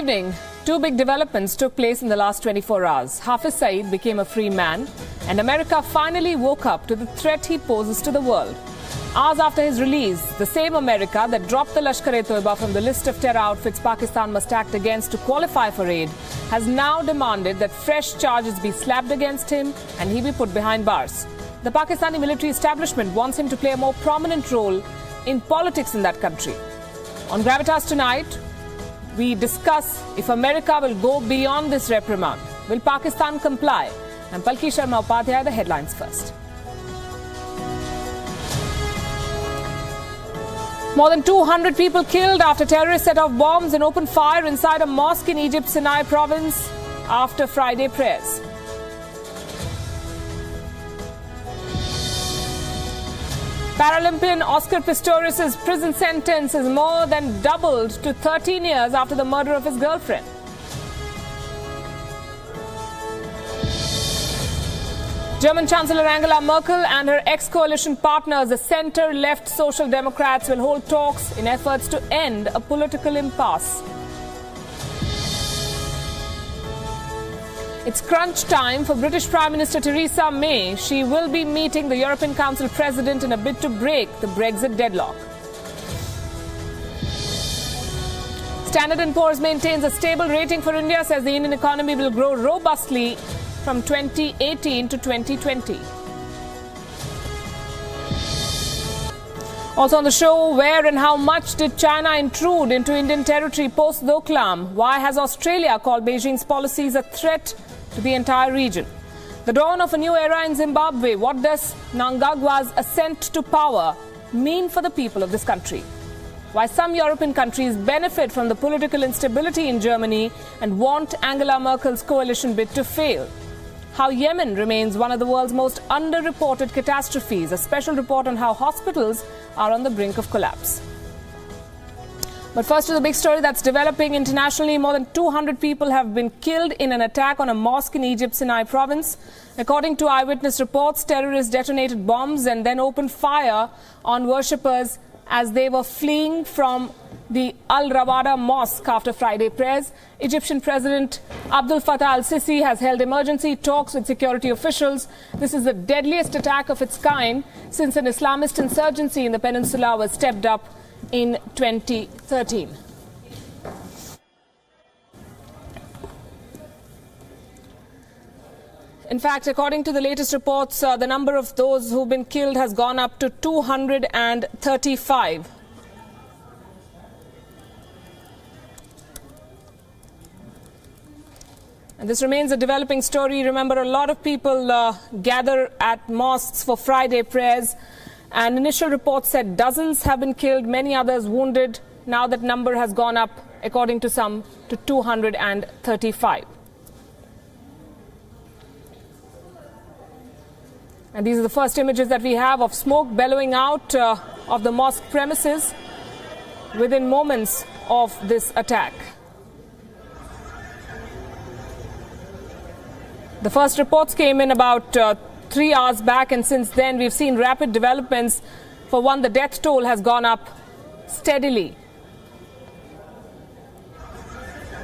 evening, two big developments took place in the last 24 hours. Hafiz Saaed became a free man, and America finally woke up to the threat he poses to the world. Hours after his release, the same America that dropped the Lashkar-e-Toiba from the list of terror outfits Pakistan must act against to qualify for aid, has now demanded that fresh charges be slapped against him and he be put behind bars. The Pakistani military establishment wants him to play a more prominent role in politics in that country. On Gravitas tonight, we discuss if America will go beyond this reprimand. Will Pakistan comply? I'm Palki Sharma Upadhyay, the headlines first. More than 200 people killed after terrorists set off bombs and opened fire inside a mosque in Egypt's Sinai province after Friday prayers. Paralympian Oscar Pistorius' prison sentence is more than doubled to 13 years after the murder of his girlfriend. German Chancellor Angela Merkel and her ex-coalition partners, the centre-left Social Democrats, will hold talks in efforts to end a political impasse. It's crunch time for British Prime Minister Theresa May. She will be meeting the European Council President in a bid to break the Brexit deadlock. Standard & Poor's maintains a stable rating for India, says the Indian economy will grow robustly from 2018 to 2020. Also on the show, where and how much did China intrude into Indian territory post-Doklam? Why has Australia called Beijing's policies a threat to the entire region? The dawn of a new era in Zimbabwe. What does Mnangagwa's ascent to power mean for the people of this country? Why some European countries benefit from the political instability in Germany and want Angela Merkel's coalition bid to fail? How Yemen remains one of the world's most underreported catastrophes. A special report on how hospitals are on the brink of collapse. But first to the big story that's developing internationally. More than 200 people have been killed in an attack on a mosque in Egypt's Sinai province. According to eyewitness reports, terrorists detonated bombs and then opened fire on worshippers as they were fleeing from the Al-Rawada Mosque after Friday prayers. Egyptian President Abdel Fattah al-Sisi has held emergency talks with security officials. This is the deadliest attack of its kind since an Islamist insurgency in the peninsula was stepped up in 2013. In fact, according to the latest reports, the number of those who've been killed has gone up to 235. And this remains a developing story. Remember, a lot of people gather at mosques for Friday prayers. And initial reports said dozens have been killed, many others wounded. Now that number has gone up, according to some, to 235. And these are the first images that we have of smoke bellowing out of the mosque premises within moments of this attack. The first reports came in about 3 hours back, and since then we've seen rapid developments. For one, the death toll has gone up steadily.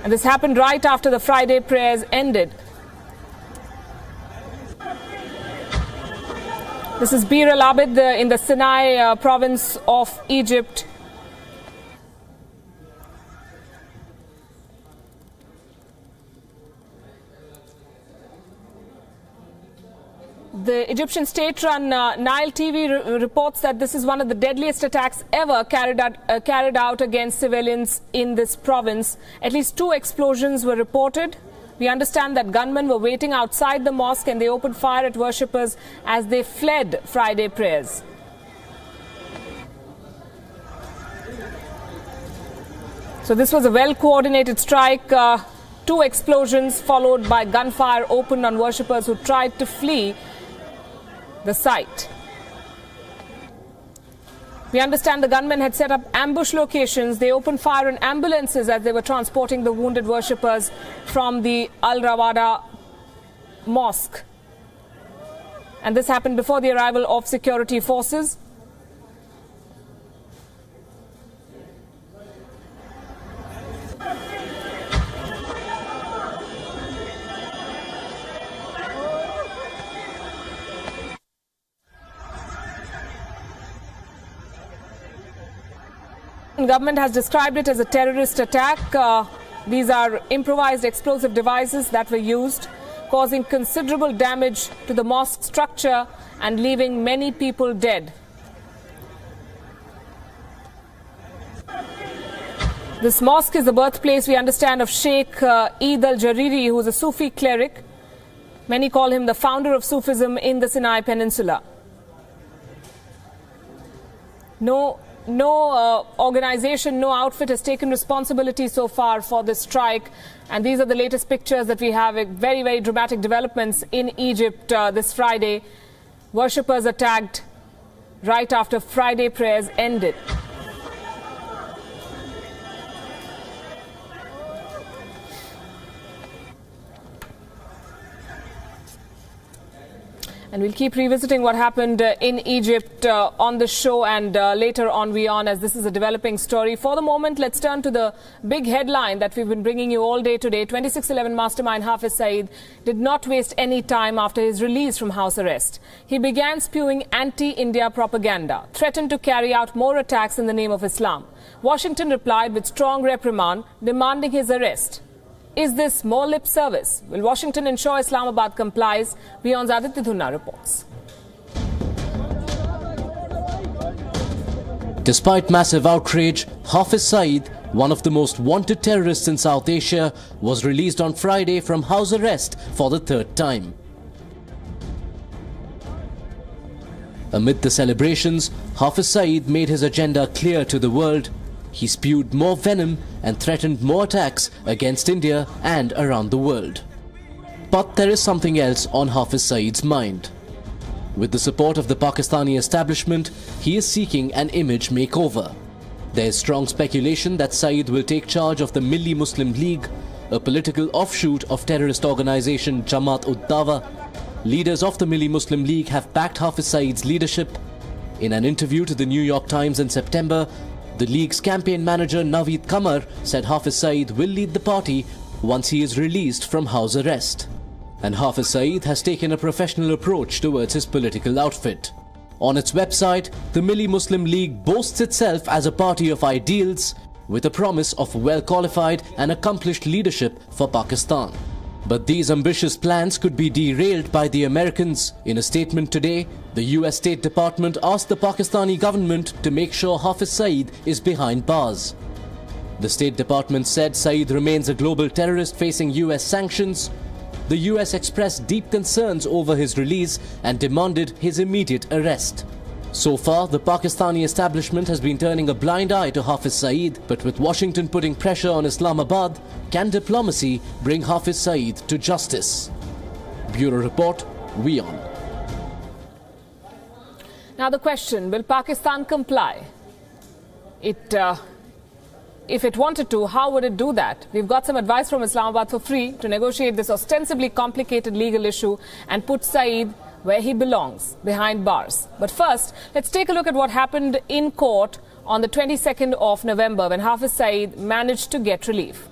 And this happened right after the Friday prayers ended. This is Bir al-Abid in the Sinai province of Egypt. The Egyptian state-run Nile TV reports that this is one of the deadliest attacks ever carried out against civilians in this province. At least 2 explosions were reported. We understand that gunmen were waiting outside the mosque and they opened fire at worshippers as they fled Friday prayers. So this was a well-coordinated strike. 2 explosions followed by gunfire opened on worshippers who tried to flee the site. We understand the gunmen had set up ambush locations. They opened fire on ambulances as they were transporting the wounded worshippers from the Al-Rawada Mosque. And this happened before the arrival of security forces. The government has described it as a terrorist attack. These are improvised explosive devices that were used, causing considerable damage to the mosque structure and leaving many people dead. This mosque is the birthplace, we understand, of Sheikh Eid al-Jariri, who is a Sufi cleric. Many call him the founder of Sufism in the Sinai Peninsula. No organization, no outfit has taken responsibility so far for this strike. And these are the latest pictures that we have. Very, very dramatic developments in Egypt this Friday. Worshippers attacked right after Friday prayers ended. And we'll keep revisiting what happened in Egypt on the show and later on Wion, as this is a developing story. For the moment, let's turn to the big headline that we've been bringing you all day today. 2611 mastermind Hafiz Saaed did not waste any time after his release from house arrest. He began spewing anti-India propaganda, threatened to carry out more attacks in the name of Islam. Washington replied with strong reprimand, demanding his arrest. Is this more lip service? Will Washington ensure Islamabad complies? Wion's Aditya Dhunna reports. Despite massive outrage, Hafiz Saaed, one of the most wanted terrorists in South Asia, was released on Friday from house arrest for the third time. Amid the celebrations, Hafiz Saaed made his agenda clear to the world. He spewed more venom and threatened more attacks against India and around the world. But there is something else on Hafiz Saeed's mind. With the support of the Pakistani establishment, he is seeking an image makeover. There is strong speculation that Saaed will take charge of the Milli Muslim League, a political offshoot of terrorist organization Jamaat-ud-Dawa. Leaders of the Milli Muslim League have backed Hafiz Saeed's leadership. In an interview to the New York Times in September, the League's campaign manager Naveed Qamar said Hafiz Saaed will lead the party once he is released from house arrest. And Hafiz Saaed has taken a professional approach towards his political outfit. On its website, the Milli Muslim League boasts itself as a party of ideals with a promise of well-qualified and accomplished leadership for Pakistan. But these ambitious plans could be derailed by the Americans. In a statement today, the US State Department asked the Pakistani government to make sure Hafiz Saaed is behind bars. The State Department said Saaed remains a global terrorist facing US sanctions. The US expressed deep concerns over his release and demanded his immediate arrest. So far, the Pakistani establishment has been turning a blind eye to Hafiz Saaed, but with Washington putting pressure on Islamabad, can diplomacy bring Hafiz Saaed to justice? Bureau Report, Wion. Now the question, will Pakistan comply? If it wanted to, how would it do that? We've got some advice from Islamabad for free to negotiate this ostensibly complicated legal issue and put Saaed where he belongs, behind bars. But first, let's take a look at what happened in court on the 22nd of November when Hafiz Saaed managed to get relief.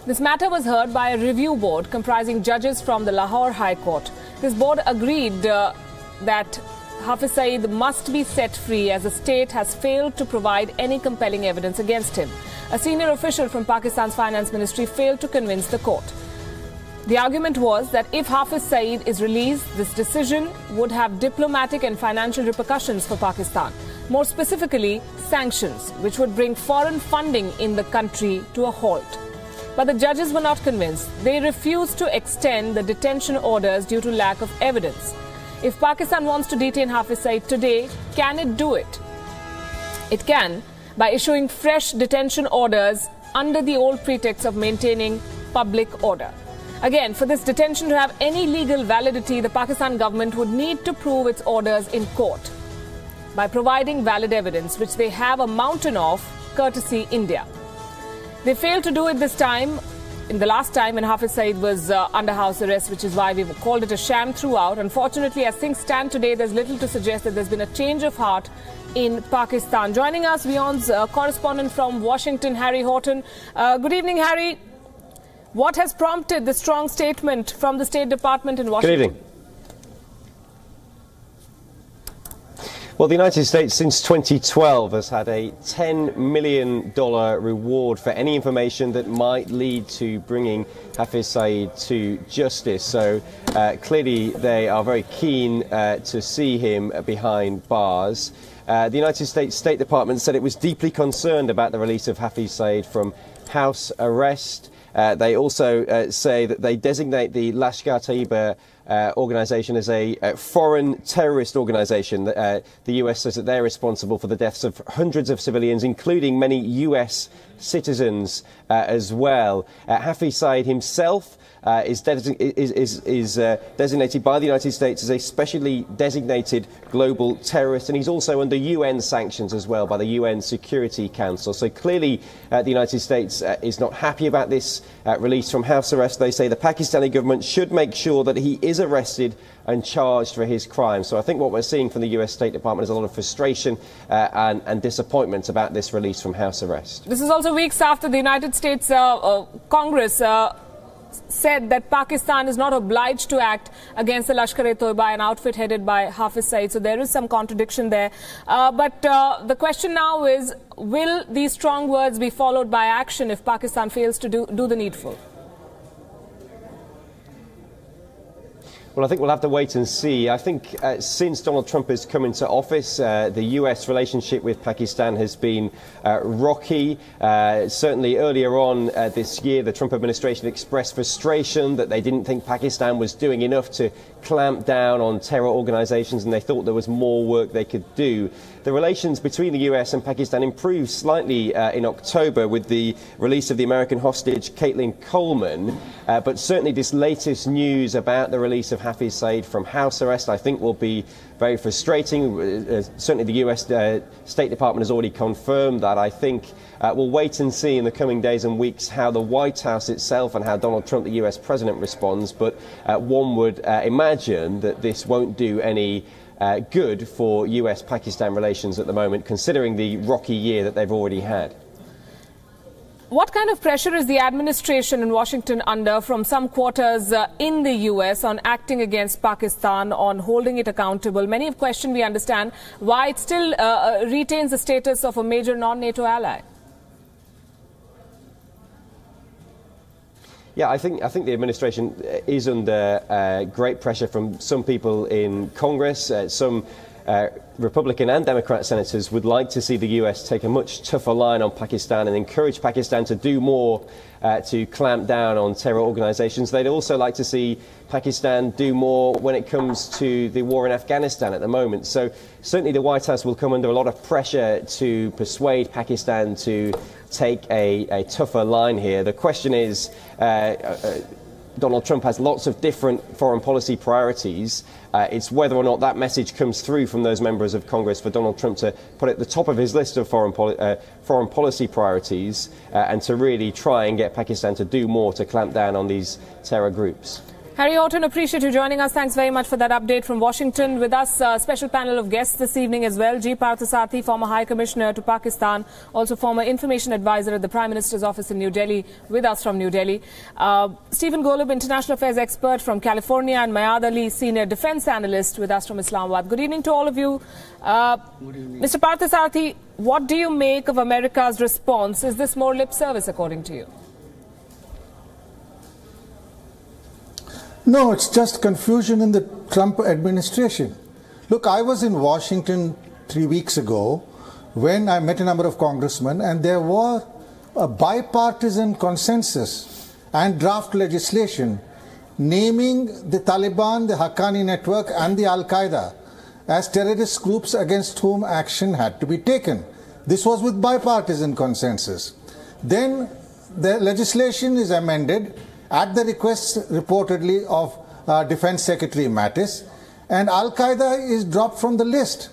This matter was heard by a review board comprising judges from the Lahore High Court. This board agreed that Hafiz Saaed must be set free as the state has failed to provide any compelling evidence against him. A senior official from Pakistan's finance ministry failed to convince the court. The argument was that if Hafiz Saaed is released, this decision would have diplomatic and financial repercussions for Pakistan. More specifically, sanctions, which would bring foreign funding in the country to a halt. But the judges were not convinced. They refused to extend the detention orders due to lack of evidence. If Pakistan wants to detain Hafiz Saaed today, can it do it? It can by issuing fresh detention orders under the old pretext of maintaining public order. Again, for this detention to have any legal validity, the Pakistan government would need to prove its orders in court by providing valid evidence, which they have a mountain of, courtesy India. They failed to do it this time, in the last time when Hafiz Saaed was under house arrest, which is why we've called it a sham throughout. Unfortunately, as things stand today, there's little to suggest that there's been a change of heart in Pakistan. Joining us, Wion's correspondent from Washington, Harry Horton. Good evening, Harry. What has prompted the strong statement from the State Department in Washington? Good evening. Well, the United States since 2012 has had a $10 million reward for any information that might lead to bringing Hafiz Saaed to justice. So clearly they are very keen to see him behind bars. The United States State Department said it was deeply concerned about the release of Hafiz Saaed from house arrest. They also say that they designate the Lashkar-e-Taiba organisation as a foreign terrorist organisation. The US says that they're responsible for the deaths of hundreds of civilians, including many US citizens as well. Hafiz Saaed himself is designated by the United States as a specially designated global terrorist, and he's also under UN sanctions as well by the UN Security Council. So clearly the United States is not happy about this release from house arrest. They say the Pakistani government should make sure that he is arrested and charged for his crime. So I think what we're seeing from the US State Department is a lot of frustration and disappointment about this release from house arrest. This is also weeks after the United States Congress said that Pakistan is not obliged to act against the Lashkar-e-Taiba, an outfit headed by Hafiz Saaed. So there is some contradiction there. But the question now is, will these strong words be followed by action if Pakistan fails to do the needful? Well, I think we'll have to wait and see. I think since Donald Trump has come into office, the US relationship with Pakistan has been rocky. Certainly earlier on this year, the Trump administration expressed frustration that they didn't think Pakistan was doing enough to clamp down on terror organizations, and they thought there was more work they could do. The relations between the US and Pakistan improved slightly in October with the release of the American hostage Caitlin Coleman, but certainly this latest news about the release of Hafiz Saaed from house arrest I think will be very frustrating. Certainly the US State Department has already confirmed that. I think we'll wait and see in the coming days and weeks how the White House itself and how Donald Trump, the US President, responds, but one would imagine that this won't do any good for US-Pakistan relations at the moment, considering the rocky year that they've already had. What kind of pressure is the administration in Washington under from some quarters in the US on acting against Pakistan, on holding it accountable? Many have questioned, we understand, why it still retains the status of a major non-NATO ally. Yeah, I think the administration is under great pressure from some people in Congress. Some Republican and Democrat senators would like to see the US take a much tougher line on Pakistan and encourage Pakistan to do more to clamp down on terror organizations. They'd also like to see Pakistan do more when it comes to the war in Afghanistan at the moment. So certainly the White House will come under a lot of pressure to persuade Pakistan to take a tougher line here. The question is, Donald Trump has lots of different foreign policy priorities. It's whether or not that message comes through from those members of Congress for Donald Trump to put it at the top of his list of foreign policy priorities and to really try and get Pakistan to do more to clamp down on these terror groups. Harry Horton, appreciate you joining us. Thanks very much for that update from Washington. With us, a special panel of guests this evening as well. G. Parthasarathi, former High Commissioner to Pakistan, also former Information Advisor at the Prime Minister's office in New Delhi, with us from New Delhi. Stephen Golub, International Affairs expert from California, and Mayad Ali, Senior Defence Analyst, with us from Islamabad. Good evening to all of you. Mr. Parthasarathi, what do you make of America's response? Is this more lip service, according to you? No, it's just confusion in the Trump administration. Look, I was in Washington 3 weeks ago when I met a number of congressmen, and there was a bipartisan consensus and draft legislation naming the Taliban, the Haqqani network and the Al-Qaeda as terrorist groups against whom action had to be taken. This was with bipartisan consensus. Then the legislation is amended at the request reportedly of Defense Secretary Mattis, and Al-Qaeda is dropped from the list.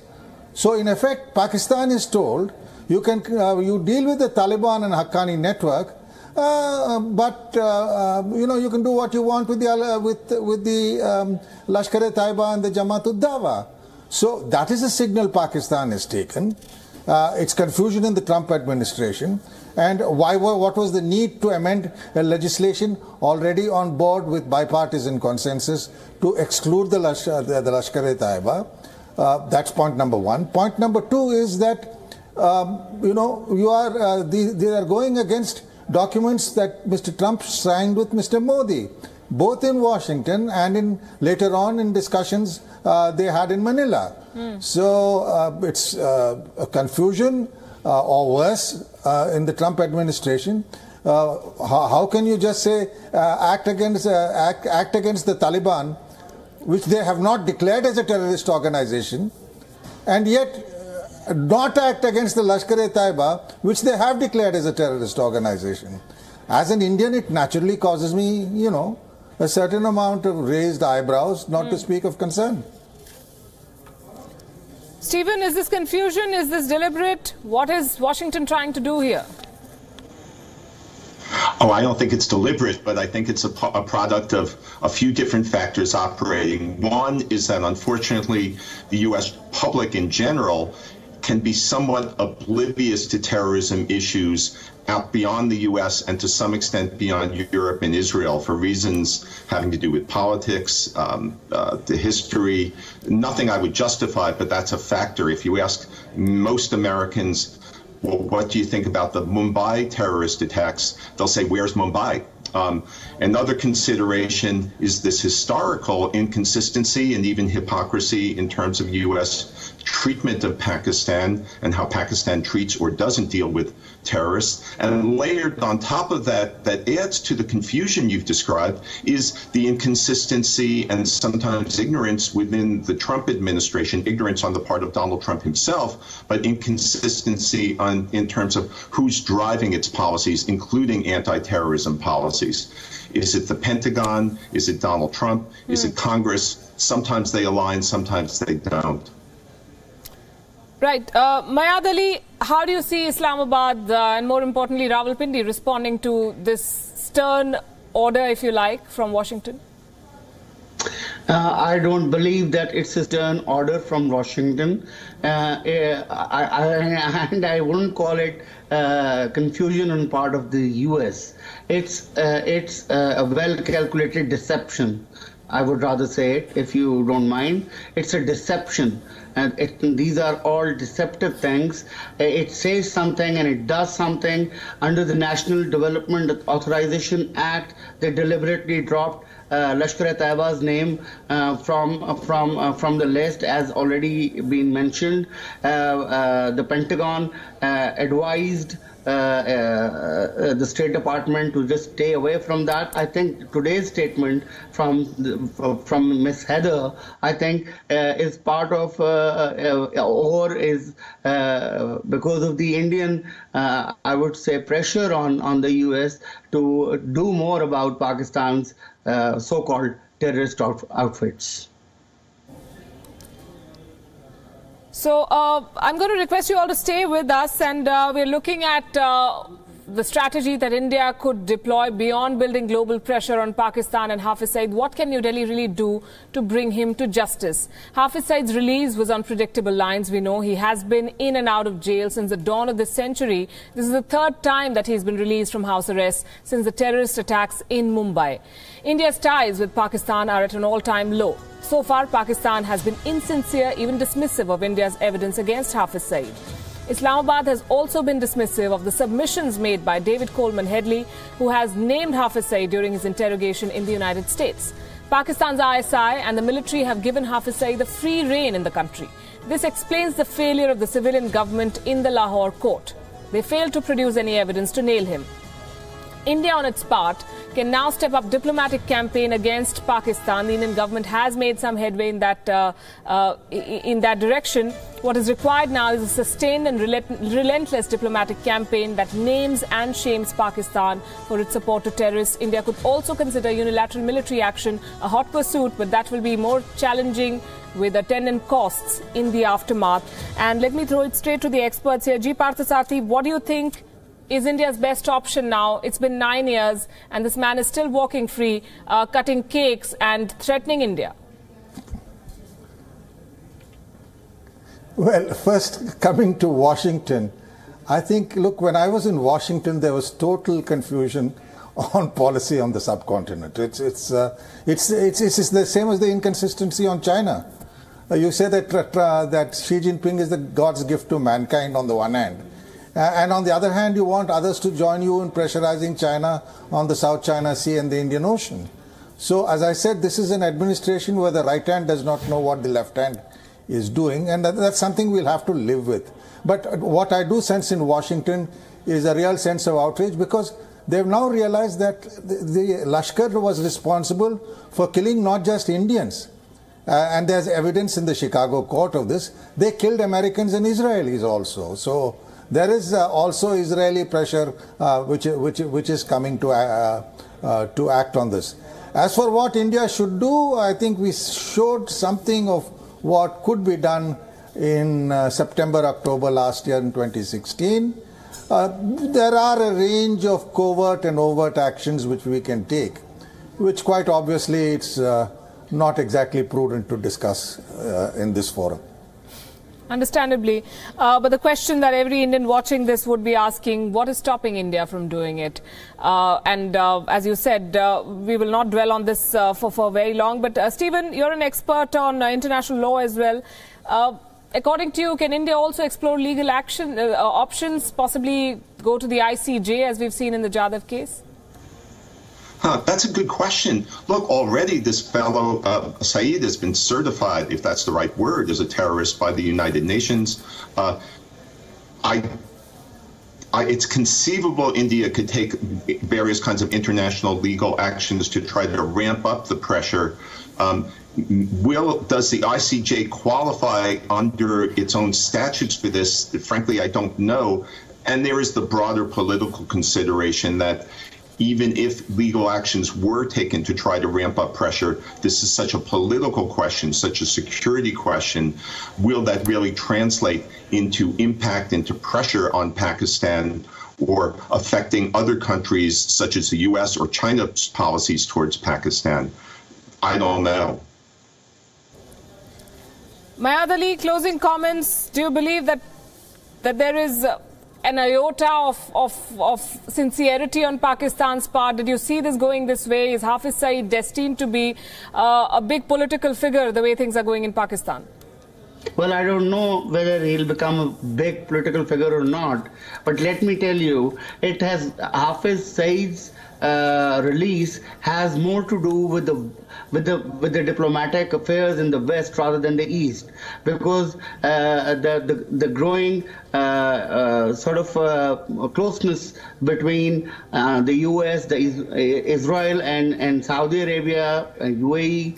So in effect, Pakistan is told you can you deal with the Taliban and Haqqani network, but you can do what you want with the Lashkar-e-Taiba and the Jamaat-ud-Dawa. So that is a signal Pakistan has taken. It's confusion in the Trump administration. And what was the need to amend a legislation already on board with bipartisan consensus to exclude the Lashkar-e-Taiba? That's point number one. Point number two is that, they are going against documents that Mr. Trump signed with Mr. Modi, both in Washington and later on in discussions they had in Manila. So it's a confusion or worse in the Trump administration. How can you just say act against the Taliban, which they have not declared as a terrorist organization, and yet not act against the Lashkar-e-Taiba, which they have declared as a terrorist organization? As an Indian, it naturally causes me, a certain amount of raised eyebrows, not to speak of concern. Stephen, is this confusion? Is this deliberate? What is Washington trying to do here? Oh, I don't think it's deliberate, but I think it's a product of a few different factors operating. One is that, unfortunately, the U.S. public in general can be somewhat oblivious to terrorism issues out beyond the U.S. and to some extent beyond Europe and Israel for reasons having to do with politics, the history. Nothing I would justify, but that's a factor. If you ask most Americans, well, what do you think about the Mumbai terrorist attacks? They'll say, where's Mumbai? Another consideration is this historical inconsistency and even hypocrisy in terms of U.S. treatment of Pakistan and how Pakistan treats or doesn't deal with terrorists. And layered on top of that, that adds to the confusion you've described, is the inconsistency and sometimes ignorance within the Trump administration, ignorance on the part of Donald Trump himself, but inconsistency in terms of who's driving its policies, including anti-terrorism policies. Is it the Pentagon? Is it Donald Trump? Is it Congress? Sometimes they align, sometimes they don't. Right. Mayad Ali, how do you see Islamabad and more importantly Rawalpindi responding to this stern order, if you like, from Washington? I don't believe that it's a stern order from Washington. And I wouldn't call it confusion on part of the U.S. It's a well-calculated deception. I would rather say it, if you don't mind. It's a deception. And these are all deceptive things. It says something and it does something. Under the National Development Authorization Act, they deliberately dropped Lashkar-e-Taiba's name from the list, as already been mentioned. The Pentagon advised the State Department to just stay away from that. I think today's statement from Ms. Heather, I think, is part of or is because of the Indian, I would say, pressure on the U.S. to do more about Pakistan's so-called terrorist outfits. So I'm going to request you all to stay with us, and we're looking at the strategy that India could deploy beyond building global pressure on Pakistan and Hafiz Saaed. What can New Delhi really do to bring him to justice? Hafiz Saeed's release was on predictable lines. We know he has been in and out of jail since the dawn of this century. This is the third time that he's been released from house arrest since the terrorist attacks in Mumbai. India's ties with Pakistan are at an all-time low. So far, Pakistan has been insincere, even dismissive of India's evidence against Hafiz Saeed. Islamabad has also been dismissive of the submissions made by David Coleman Headley, who has named Hafiz Saeed during his interrogation in the United States. Pakistan's ISI and the military have given Hafiz Saeed the free rein in the country. This explains the failure of the civilian government in the Lahore court. They failed to produce any evidence to nail him. India, on its part, can now step up diplomatic campaign against Pakistan. The Indian government has made some headway in that direction. What is required now is a sustained and relentless diplomatic campaign that names and shames Pakistan for its support to terrorists. India could also consider unilateral military action, a hot pursuit, but that will be more challenging with attendant costs in the aftermath. And let me throw it straight to the experts here. G. Parthasarathy, what do you think is India's best option now? It's been 9 years and this man is still walking free, cutting cakes and threatening India. Well, first, coming to Washington, I think, look, when I was in Washington, there was total confusion on policy on the subcontinent. It's the same as the inconsistency on China. You say that Xi Jinping is the God's gift to mankind on the one hand, and on the other hand, you want others to join you in pressurizing China on the South China Sea and the Indian Ocean. So, as I said, this is an administration where the right hand does not know what the left hand is doing, and that's something we'll have to live with. But what I do sense in Washington is a real sense of outrage, because they've now realized that the Lashkar was responsible for killing not just Indians, and there's evidence in the Chicago court of this. They killed Americans and Israelis also. So there is also Israeli pressure which is coming to act on this. As for what India should do, I think we showed something of what could be done in September, October last year in 2016. There are a range of covert and overt actions which we can take, which quite obviously it's not exactly prudent to discuss in this forum. Understandably. But the question that every Indian watching this would be asking, what is stopping India from doing it? As you said, we will not dwell on this for very long. But Stephen, you're an expert on international law as well. According to you, can India also explore legal action options, possibly go to the ICJ as we've seen in the Jadhav case? That's a good question. Look, already this fellow, Saaed, has been certified, if that's the right word, as a terrorist by the United Nations. It's conceivable India could take various kinds of international legal actions to try to ramp up the pressure. Does the ICJ qualify under its own statutes for this? Frankly, I don't know. And there is the broader political consideration that even if legal actions were taken to try to ramp up pressure, this is such a political question, such a security question. Will that really translate into impact, into pressure on Pakistan, or affecting other countries such as the U.S. or China's policies towards Pakistan? I don't know. Mayad Ali, closing comments. Do you believe that there is an iota of sincerity on Pakistan's part? Did you see this going this way? Is Hafiz Saaed destined to be a big political figure the way things are going in Pakistan? Well, I don't know whether he'll become a big political figure or not, but let me tell you, Hafiz Saeed's release has more to do with the diplomatic affairs in the West rather than the East, because the growing sort of closeness between the U.S., Israel, and Saudi Arabia, and UAE,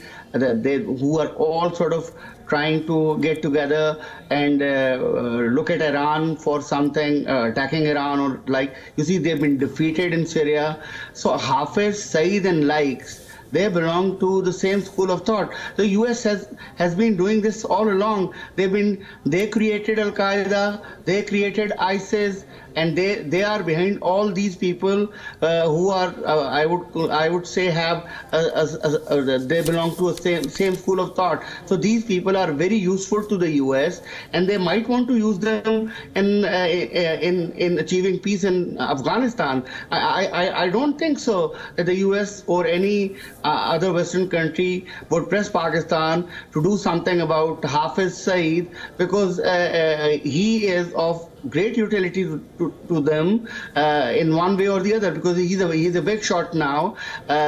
who are all sort of trying to get together and look at Iran for something, attacking Iran, or like, you see, they've been defeated in Syria. So Hafiz Saaed and likes, they belong to the same school of thought. The U.S. has been doing this all along. They created Al Qaeda, they created ISIS, and they are behind all these people who are I would say they belong to a same school of thought. So these people are very useful to the U.S. and they might want to use them in achieving peace in Afghanistan. I don't think so that the U.S. or any other Western country would press Pakistan to do something about Hafiz Saaed, because he is of great utility to them in one way or the other, because he's a big shot now.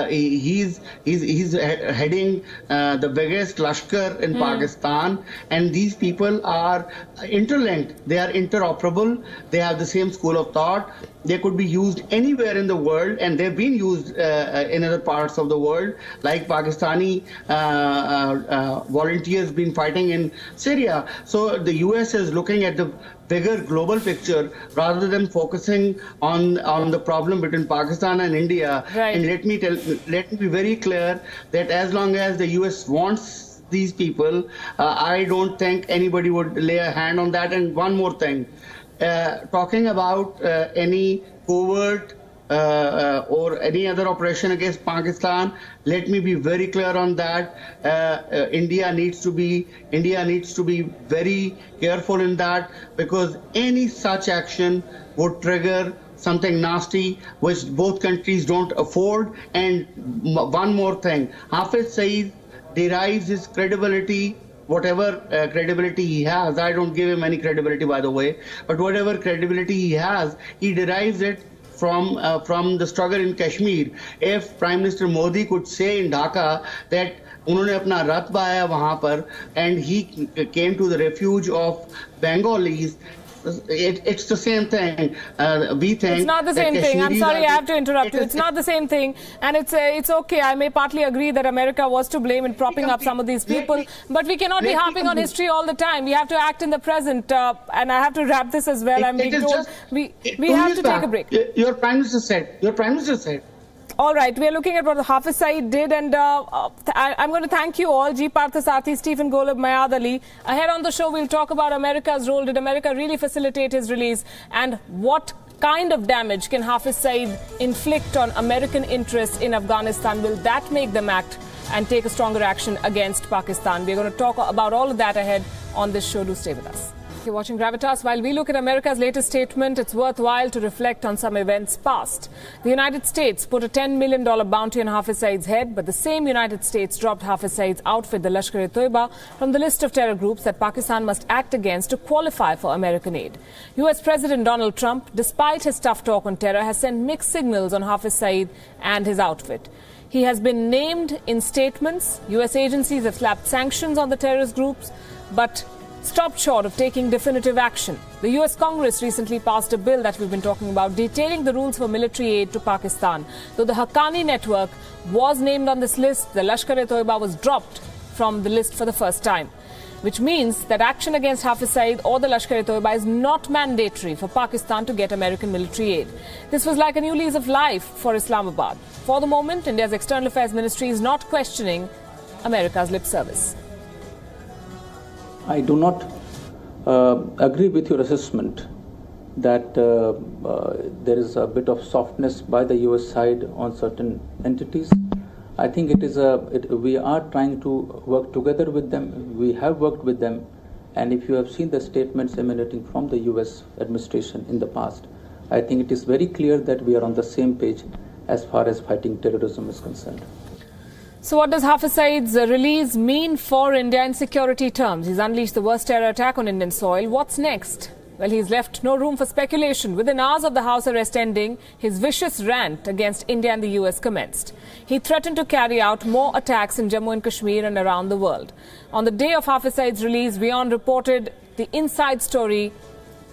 He's heading the biggest Lashkar in Pakistan, and these people are interlinked. They are interoperable. They have the same school of thought. They could be used anywhere in the world, and they've been used in other parts of the world, like Pakistani volunteers been fighting in Syria. So the U.S. is looking at the bigger global picture rather than focusing on the problem between Pakistan and India. Right. And let me be very clear that as long as the U.S. wants these people, I don't think anybody would lay a hand on that. And one more thing, talking about any covert or any other operation against Pakistan, let me be very clear on that. India needs to be very careful in that, because any such action would trigger something nasty which both countries don't afford. And one more thing, Hafiz Saaed derives his credibility whatever credibility he has. I don't give him any credibility, by the way, but whatever credibility he has, he derives it from the struggle in Kashmir. If Prime Minister Modi could say in Dhaka that उन्होंने अपना रथ बहाया वहां पर, and he came to the refuge of Bengalis, it's the same thing. We think it's not the same thing. I'm sorry, I have to interrupt you. It's not the same thing, and it's okay. I may partly agree that America was to blame in propping up some of these people, but we cannot be harping on history all the time. We have to act in the present, and I have to wrap this as well. I'm being told we have to take a break. Your Prime Minister said. All right, we are looking at what Hafiz Saaed did, and I'm going to thank you all, G. Parthasarathi, Stephen Golub, Mayad Ali. Ahead on the show, we'll talk about America's role. Did America really facilitate his release? And what kind of damage can Hafiz Saaed inflict on American interests in Afghanistan? Will that make them act and take a stronger action against Pakistan? We're going to talk about all of that ahead on this show. Do stay with us. You're watching Gravitas. While we look at America's latest statement, it's worthwhile to reflect on some events past. The United States put a $10 million bounty on Hafiz Saaed's head, but the same United States dropped Hafiz Saaed's outfit, the Lashkar-e-Toiba, from the list of terror groups that Pakistan must act against to qualify for American aid. US President Donald Trump, despite his tough talk on terror, has sent mixed signals on Hafiz Saaed and his outfit. He has been named in statements. US agencies have slapped sanctions on the terrorist groups, but stopped short of taking definitive action. The US Congress recently passed a bill that we've been talking about, detailing the rules for military aid to Pakistan. Though the Haqqani network was named on this list, the Lashkar-e-Toiba was dropped from the list for the first time, which means that action against Hafiz Saaed or the Lashkar-e-Toiba is not mandatory for Pakistan to get American military aid. This was like a new lease of life for Islamabad. For the moment, India's External Affairs Ministry is not questioning America's lip service. I do not agree with your assessment that there is a bit of softness by the US side on certain entities. I think we are trying to work together with them. We have worked with them. And if you have seen the statements emanating from the US administration in the past, I think it is very clear that we are on the same page as far as fighting terrorism is concerned. So what does Hafiz Saaed's release mean for India in security terms? He's unleashed the worst terror attack on Indian soil. What's next? Well, he's left no room for speculation. Within hours of the house arrest ending, his vicious rant against India and the US commenced. He threatened to carry out more attacks in Jammu and Kashmir and around the world. On the day of Hafiz Saaed's release, Wion reported the inside story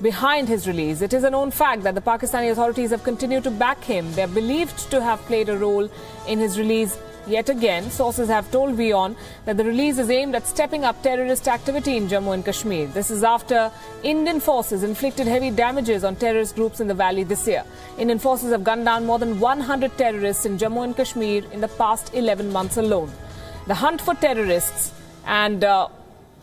behind his release. It is a known fact that the Pakistani authorities have continued to back him. They are believed to have played a role in his release. Yet again, sources have told Wion that the release is aimed at stepping up terrorist activity in Jammu and Kashmir. This is after Indian forces inflicted heavy damages on terrorist groups in the valley this year. Indian forces have gunned down more than 100 terrorists in Jammu and Kashmir in the past 11 months alone. The hunt for terrorists and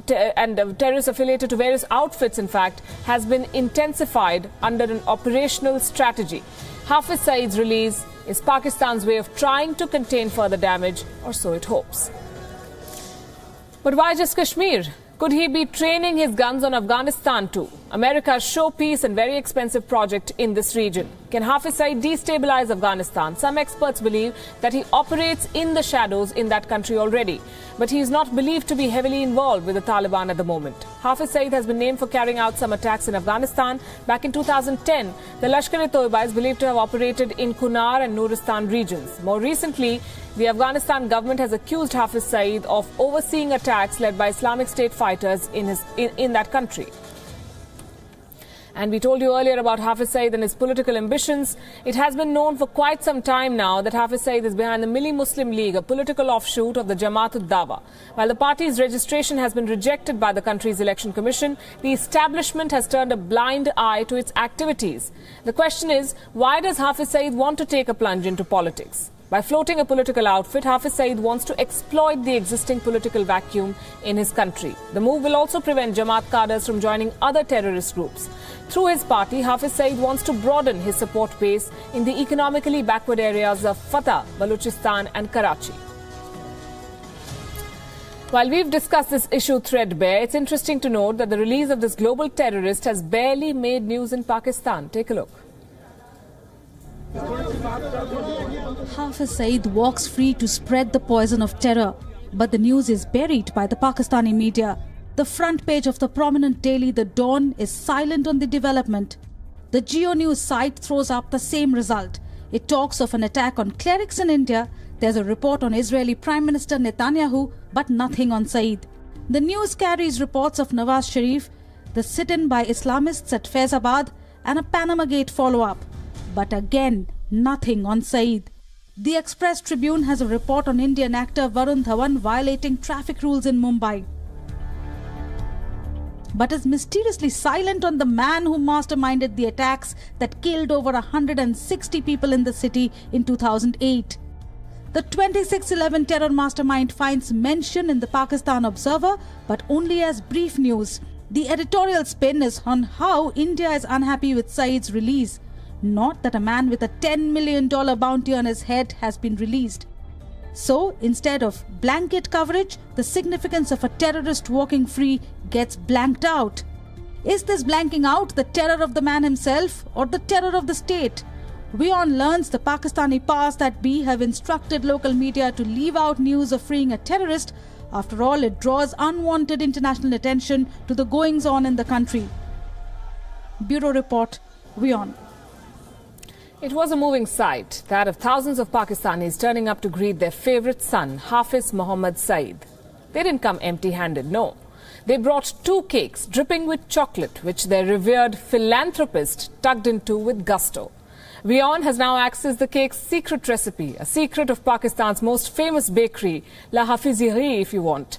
terrorists affiliated to various outfits, in fact, has been intensified under an operational strategy. Hafiz Saaed's release is Pakistan's way of trying to contain further damage, or so it hopes. But why just Kashmir? Could he be training his guns on Afghanistan too? America's showpiece and very expensive project in this region. Can Hafiz Saaed destabilize Afghanistan? Some experts believe that he operates in the shadows in that country already. But he is not believed to be heavily involved with the Taliban at the moment. Hafiz Saaed has been named for carrying out some attacks in Afghanistan. Back in 2010, the Lashkar-e-Toiba is believed to have operated in Kunar and Nuristan regions. More recently, the Afghanistan government has accused Hafiz Saaed of overseeing attacks led by Islamic State fighters in that country. And we told you earlier about Hafiz Saaed and his political ambitions. It has been known for quite some time now that Hafiz Saaed is behind the Milli Muslim League, a political offshoot of the Jamaat-ud-Dawa. While the party's registration has been rejected by the country's election commission, the establishment has turned a blind eye to its activities. The question is, why does Hafiz Saaed want to take a plunge into politics? By floating a political outfit, Hafiz Saaed wants to exploit the existing political vacuum in his country. The move will also prevent Jamaat cadres from joining other terrorist groups. Through his party, Hafiz Saaed wants to broaden his support base in the economically backward areas of Fatah, Balochistan and Karachi. While we've discussed this issue threadbare, it's interesting to note that the release of this global terrorist has barely made news in Pakistan. Take a look. Hafiz Saaed walks free to spread the poison of terror. But the news is buried by the Pakistani media. The front page of the prominent daily The Dawn is silent on the development. The Geo News site throws up the same result. It talks of an attack on clerics in India. There's a report on Israeli Prime Minister Netanyahu, but nothing on Saeed. The news carries reports of Nawaz Sharif, the sit-in by Islamists at Faizabad, and a Panama Gate follow-up. But again, nothing on Saeed. The Express Tribune has a report on Indian actor Varun Dhawan violating traffic rules in Mumbai, but is mysteriously silent on the man who masterminded the attacks that killed over 160 people in the city in 2008. The 26/11 terror mastermind finds mention in the Pakistan Observer, but only as brief news. The editorial spin is on how India is unhappy with Saeed's release, not that a man with a $10 million bounty on his head has been released. So, instead of blanket coverage, the significance of a terrorist walking free gets blanked out. Is this blanking out the terror of the man himself or the terror of the state? Wion learns the Pakistani powers that be have instructed local media to leave out news of freeing a terrorist. After all, it draws unwanted international attention to the goings-on in the country. Bureau Report, Wion. It was a moving sight, that of thousands of Pakistanis turning up to greet their favourite son, Hafiz Saaed. They didn't come empty-handed, no. They brought 2 cakes dripping with chocolate, which their revered philanthropist tugged into with gusto. Wion has now accessed the cake's secret recipe, a secret of Pakistan's most famous bakery, La Hafizerie if you want.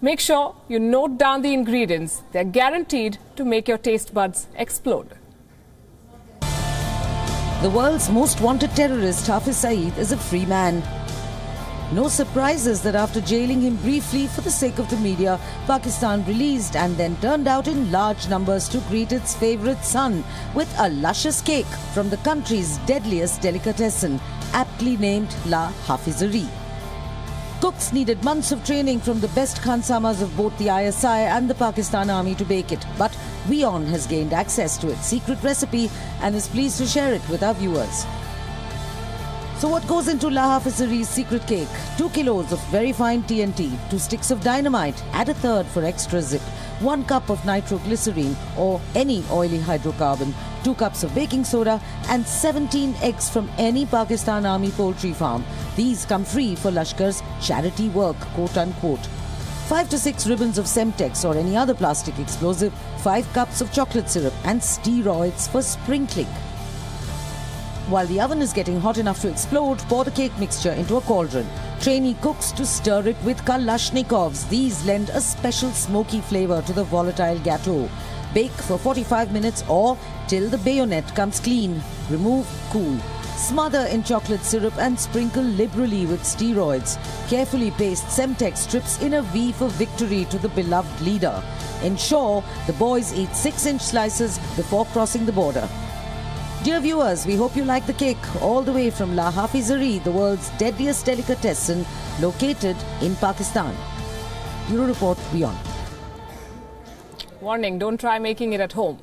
Make sure you note down the ingredients. They're guaranteed to make your taste buds explode. The world's most wanted terrorist, Hafiz Saaed, is a free man. No surprises that after jailing him briefly for the sake of the media, Pakistan released and then turned out in large numbers to greet its favourite son with a luscious cake from the country's deadliest delicatessen, aptly named La Hafizerie. Cooks needed months of training from the best khansamas of both the ISI and the Pakistan Army to bake it, but Wion has gained access to its secret recipe and is pleased to share it with our viewers. So what goes into La Hafizerie's secret cake? 2 kilos of very fine TNT, 2 sticks of dynamite, add a third for extra zip, 1 cup of nitroglycerine or any oily hydrocarbon, 2 cups of baking soda and 17 eggs from any Pakistan Army poultry farm. These come free for Lashkar's charity work, quote-unquote. 5 to 6 ribbons of Semtex or any other plastic explosive, 5 cups of chocolate syrup and steroids for sprinkling. While the oven is getting hot enough to explode, pour the cake mixture into a cauldron. Trainee cooks to stir it with Kalashnikovs. These lend a special smoky flavour to the volatile gâteau. Bake for 45 minutes or till the bayonet comes clean. Remove, cool. Smother in chocolate syrup and sprinkle liberally with steroids. Carefully paste Semtex strips in a V for victory to the beloved leader. Ensure the boys eat 6-inch slices before crossing the border. Dear viewers, we hope you like the cake all the way from La Hafizerie, the world's deadliest delicatessen located in Pakistan. Bureau Report, Wion. Warning, don't try making it at home.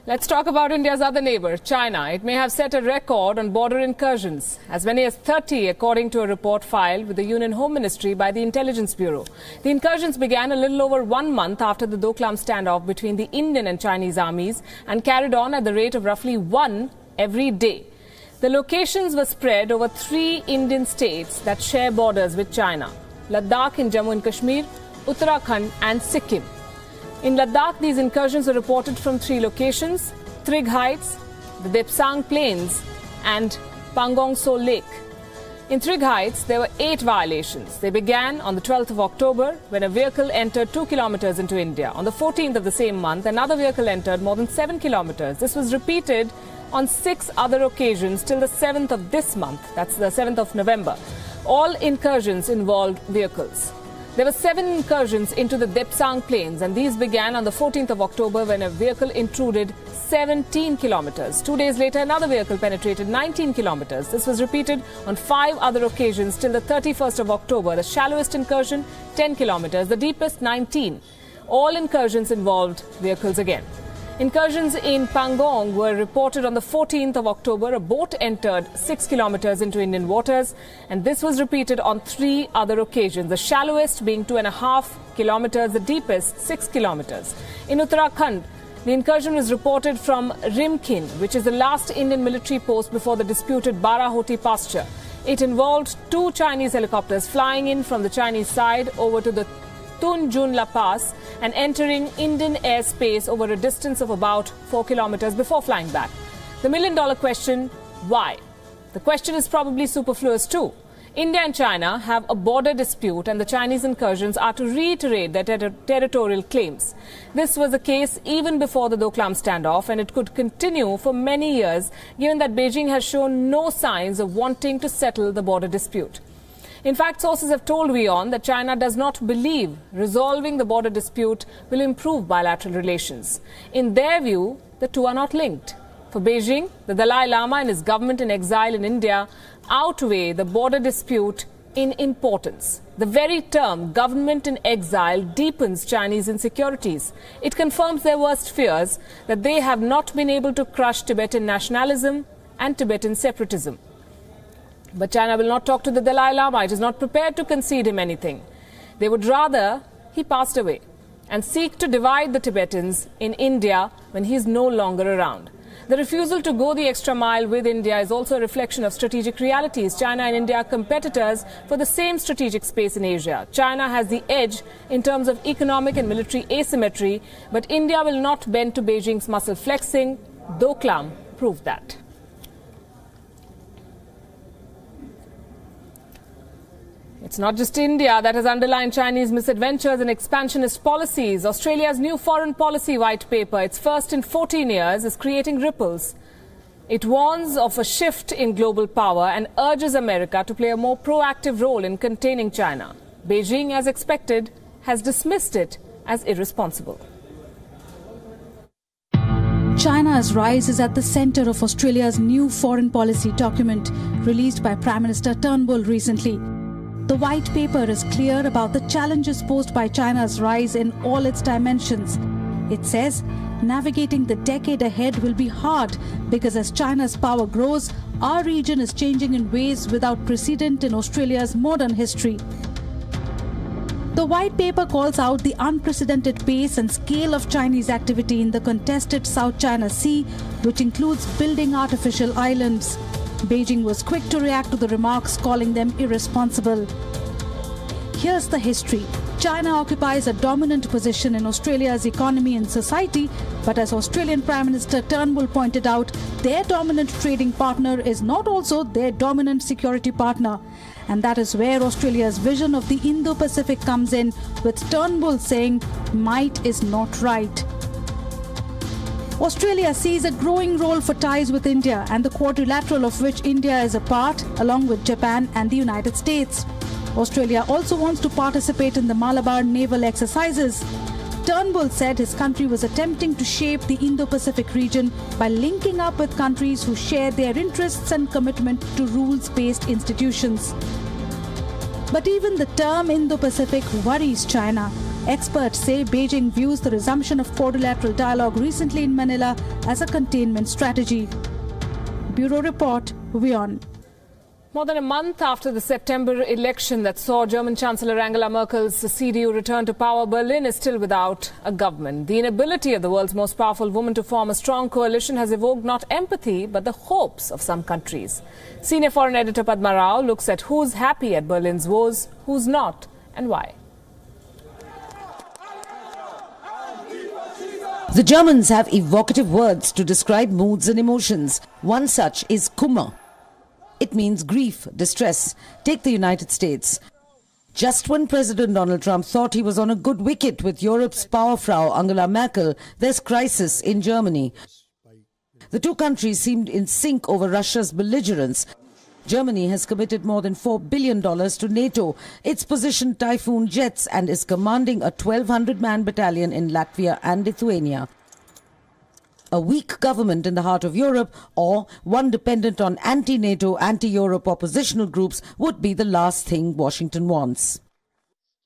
Let's talk about India's other neighbour, China. It may have set a record on border incursions, as many as 30 according to a report filed with the Union Home Ministry by the Intelligence Bureau. The incursions began a little over 1 month after the Doklam standoff between the Indian and Chinese armies and carried on at the rate of roughly 1 every day. The locations were spread over 3 Indian states that share borders with China: Ladakh in Jammu and Kashmir, Uttarakhand and Sikkim. In Ladakh, these incursions were reported from 3 locations: Trig Heights, the Depsang Plains and Pangong So Lake. In Trig Heights, there were 8 violations. They began on the 12th of October when a vehicle entered 2 kilometers into India. On the 14th of the same month, another vehicle entered more than 7 kilometers. This was repeated on 6 other occasions till the 7th of this month. That's the 7th of November. All incursions involved vehicles. There were 7 incursions into the Depsang Plains, and these began on the 14th of October when a vehicle intruded 17 kilometers. 2 days later, another vehicle penetrated 19 kilometers. This was repeated on 5 other occasions till the 31st of October. The shallowest incursion, 10 kilometers. The deepest, 19. All incursions involved vehicles again. Incursions in Pangong were reported on the 14th of October. A boat entered 6 kilometers into Indian waters, and this was repeated on 3 other occasions, the shallowest being 2.5 kilometers, the deepest 6 kilometers. In Uttarakhand, the incursion was reported from Rimkin, which is the last Indian military post before the disputed Barahoti pasture. It involved 2 Chinese helicopters flying in from the Chinese side over to the Tunjunla Pass and entering Indian airspace over a distance of about 4 kilometers before flying back. The million-dollar question, why? The question is probably superfluous too. India and China have a border dispute, and the Chinese incursions are to reiterate their territorial claims. This was the case even before the Doklam standoff, and it could continue for many years, given that Beijing has shown no signs of wanting to settle the border dispute. In fact, sources have told Wion that China does not believe resolving the border dispute will improve bilateral relations. In their view, the two are not linked. For Beijing, the Dalai Lama and his government in exile in India outweigh the border dispute in importance. The very term government in exile deepens Chinese insecurities. It confirms their worst fears that they have not been able to crush Tibetan nationalism and Tibetan separatism. But China will not talk to the Dalai Lama. It is not prepared to concede him anything. They would rather he passed away and seek to divide the Tibetans in India when he is no longer around. The refusal to go the extra mile with India is also a reflection of strategic realities. China and India are competitors for the same strategic space in Asia. China has the edge in terms of economic and military asymmetry, but India will not bend to Beijing's muscle flexing. Doklam proved that. It's not just India that has underlined Chinese misadventures and expansionist policies. Australia's new foreign policy white paper, its first in 14 years, is creating ripples. It warns of a shift in global power and urges America to play a more proactive role in containing China. Beijing, as expected, has dismissed it as irresponsible. China's rise is at the centre of Australia's new foreign policy document released by Prime Minister Turnbull recently. The white paper is clear about the challenges posed by China's rise in all its dimensions. It says navigating the decade ahead will be hard because as China's power grows, our region is changing in ways without precedent in Australia's modern history. The white paper calls out the unprecedented pace and scale of Chinese activity in the contested South China Sea, which includes building artificial islands. Beijing was quick to react to the remarks, calling them irresponsible. Here's the history. China occupies a dominant position in Australia's economy and society, but as Australian Prime Minister Turnbull pointed out, their dominant trading partner is not also their dominant security partner. And that is where Australia's vision of the Indo-Pacific comes in, with Turnbull saying, might is not right. Australia sees a growing role for ties with India and the quadrilateral of which India is a part, along with Japan and the United States. Australia also wants to participate in the Malabar naval exercises. Turnbull said his country was attempting to shape the Indo-Pacific region by linking up with countries who share their interests and commitment to rules-based institutions. But even the term Indo-Pacific worries China. Experts say Beijing views the resumption of quadrilateral dialogue recently in Manila as a containment strategy. Bureau Report, Wion. More than a month after the September election that saw German Chancellor Angela Merkel's CDU return to power, Berlin is still without a government. The inability of the world's most powerful woman to form a strong coalition has evoked not empathy, but the hopes of some countries. Senior foreign editor Padma Rao looks at who's happy at Berlin's woes, who's not, and why. The Germans have evocative words to describe moods and emotions. One such is Kummer. It means grief, distress. Take the United States. Just when President Donald Trump thought he was on a good wicket with Europe's powerfrau Angela Merkel, there's crisis in Germany. The two countries seemed in sync over Russia's belligerence. Germany has committed more than $4 billion to NATO. It's positioned Typhoon jets and is commanding a 1,200-man battalion in Latvia and Lithuania. A weak government in the heart of Europe, or one dependent on anti-NATO, anti-Europe oppositional groups, would be the last thing Washington wants.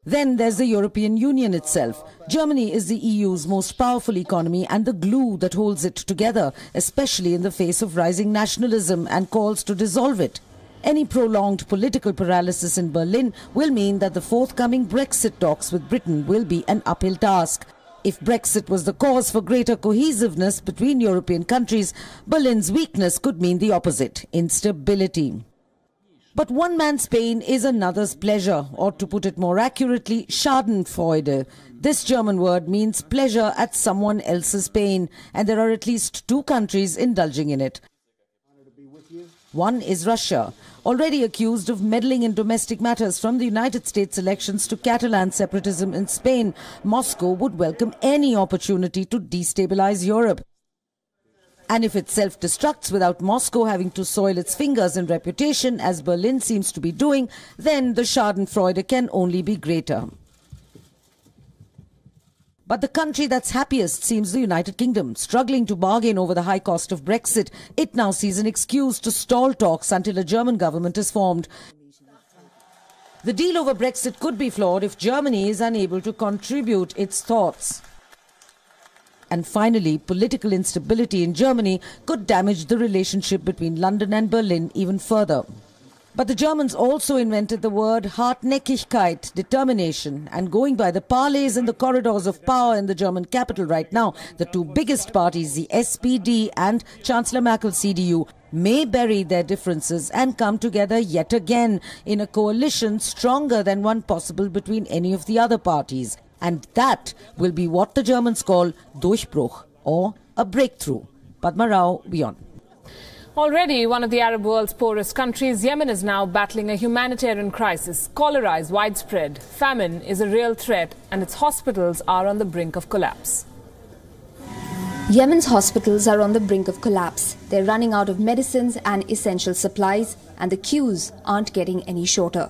Then there's the European Union itself. Germany is the EU's most powerful economy and the glue that holds it together, especially in the face of rising nationalism and calls to dissolve it. Any prolonged political paralysis in Berlin will mean that the forthcoming Brexit talks with Britain will be an uphill task. If Brexit was the cause for greater cohesiveness between European countries, Berlin's weakness could mean the opposite: instability. But one man's pain is another's pleasure, or to put it more accurately, Schadenfreude. This German word means pleasure at someone else's pain, and there are at least two countries indulging in it. One is Russia, already accused of meddling in domestic matters from the United States elections to Catalan separatism in Spain. Moscow would welcome any opportunity to destabilize Europe. And if it self-destructs without Moscow having to soil its fingers and reputation, as Berlin seems to be doing, then the Schadenfreude can only be greater. But the country that's happiest seems the United Kingdom. Struggling to bargain over the high cost of Brexit, it now sees an excuse to stall talks until a German government is formed. The deal over Brexit could be flawed if Germany is unable to contribute its thoughts. And finally, political instability in Germany could damage the relationship between London and Berlin even further. But the Germans also invented the word Hartnäckigkeit, determination, and going by the parleys in the corridors of power in the German capital right now, the two biggest parties, the SPD and Chancellor Merkel's CDU, may bury their differences and come together yet again in a coalition stronger than one possible between any of the other parties. And that will be what the Germans call Durchbruch, or a breakthrough. Padma Rao, Wion. Already one of the Arab world's poorest countries, Yemen is now battling a humanitarian crisis. Cholera is widespread, famine is a real threat, and its hospitals are on the brink of collapse. Yemen's hospitals are on the brink of collapse. They're running out of medicines and essential supplies, and the queues aren't getting any shorter.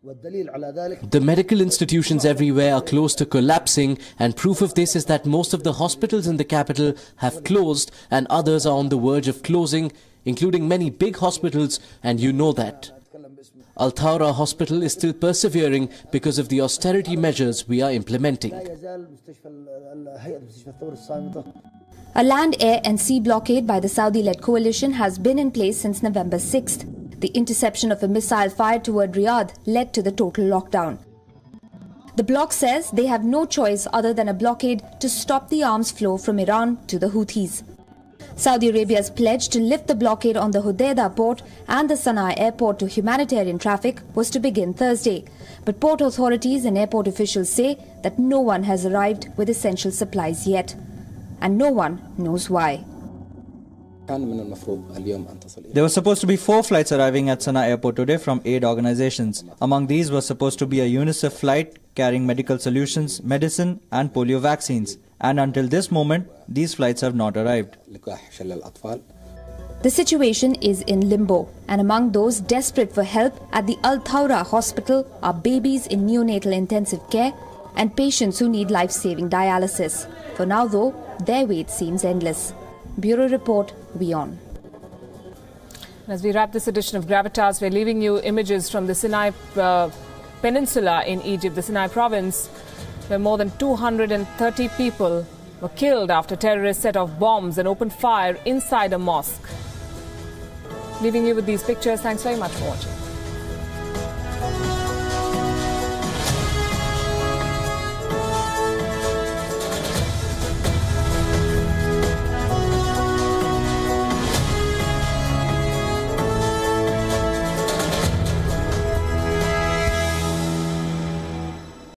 The medical institutions everywhere are close to collapsing, and proof of this is that most of the hospitals in the capital have closed and others are on the verge of closing, including many big hospitals, and you know that. Al Thawra Hospital is still persevering because of the austerity measures we are implementing. A land, air and sea blockade by the Saudi-led coalition has been in place since November 6th. The interception of a missile fired toward Riyadh led to the total lockdown. The bloc says they have no choice other than a blockade to stop the arms flow from Iran to the Houthis. Saudi Arabia's pledge to lift the blockade on the Hodeidah port and the Sana'a airport to humanitarian traffic was to begin Thursday. But port authorities and airport officials say that no one has arrived with essential supplies yet. And no one knows why. There were supposed to be 4 flights arriving at Sana'a airport today from aid organizations. Among these was supposed to be a UNICEF flight carrying medical solutions, medicine and polio vaccines. And until this moment, these flights have not arrived. The situation is in limbo, and among those desperate for help at the Al Thawra hospital are babies in neonatal intensive care and patients who need life-saving dialysis. For now though, their wait seems endless. Bureau Report, Wion. As we wrap this edition of Gravitas, we're leaving you images from the Sinai Peninsula in Egypt, the Sinai province, where more than 230 people were killed after terrorists set off bombs and opened fire inside a mosque. Leaving you with these pictures. Thanks very much for watching.